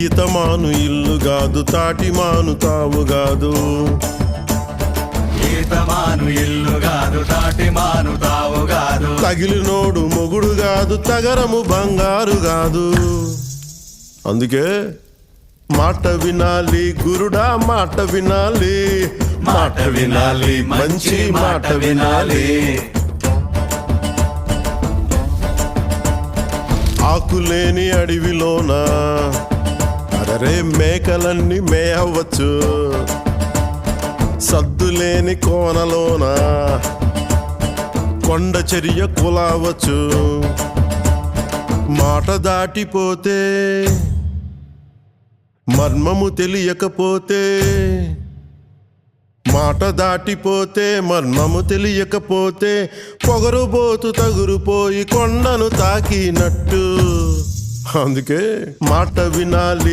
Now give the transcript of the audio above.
ఈతమాను ఇల్లు కాదు, తాటి మాను తావు కాదు. ఈతమాను ఇల్లు కాదు, తాటి మాను తావు కాదు. తగిలినోడు మొగుడు కాదు, తగరము బంగారు కాదు. అందుకే మాట వినాలి గురుడా, మాట వినాలి, మాట వినాలి, మంచి మాట వినాలి. ఆకులేని అడవిలోన అరే మేకలన్నీ మేయవచ్చు. సద్దులేని కోనలోన కొండ చర్య కులావచ్చు. మాట దాటిపోతే మర్మము తెలియకపోతే, మాట దాటిపోతే మర్మము తెలియకపోతే పొగరుబోతు తగురుపోయి కొండను తాకినట్టు. అందుకే మాట వినాలి.